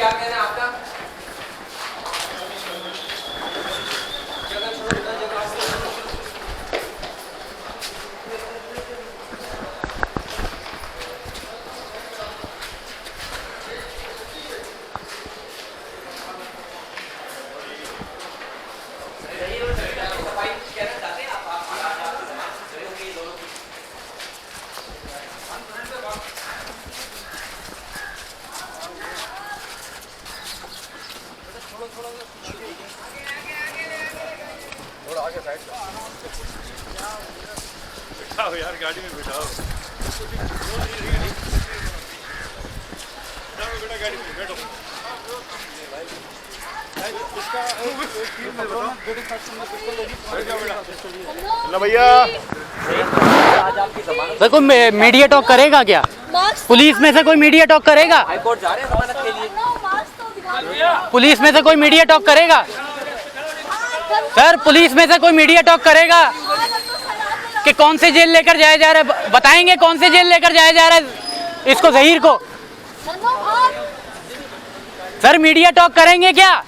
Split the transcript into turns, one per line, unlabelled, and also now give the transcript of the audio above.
क्या कहना है आपका?
थोड़ा आगे साइड बिठाओ यार, गाड़ी में बिठाओ बेटा, गाड़ी में बैठो। भैया
सर कोई मीडिया टॉक करेगा क्या? पुलिस में से कोई मीडिया टॉक करेगा?
हाईकोर्ट जा रहे हैं जमानत के लिए।
पुलिस में से कोई मीडिया टॉक करेगा? सर पुलिस में से कोई मीडिया टॉक करेगा कि कौन से जेल लेकर जाया जा रहा है? बताएंगे कौन से जेल लेकर जाया जा रहा है इसको, ज़हीर को? सर मीडिया टॉक करेंगे क्या?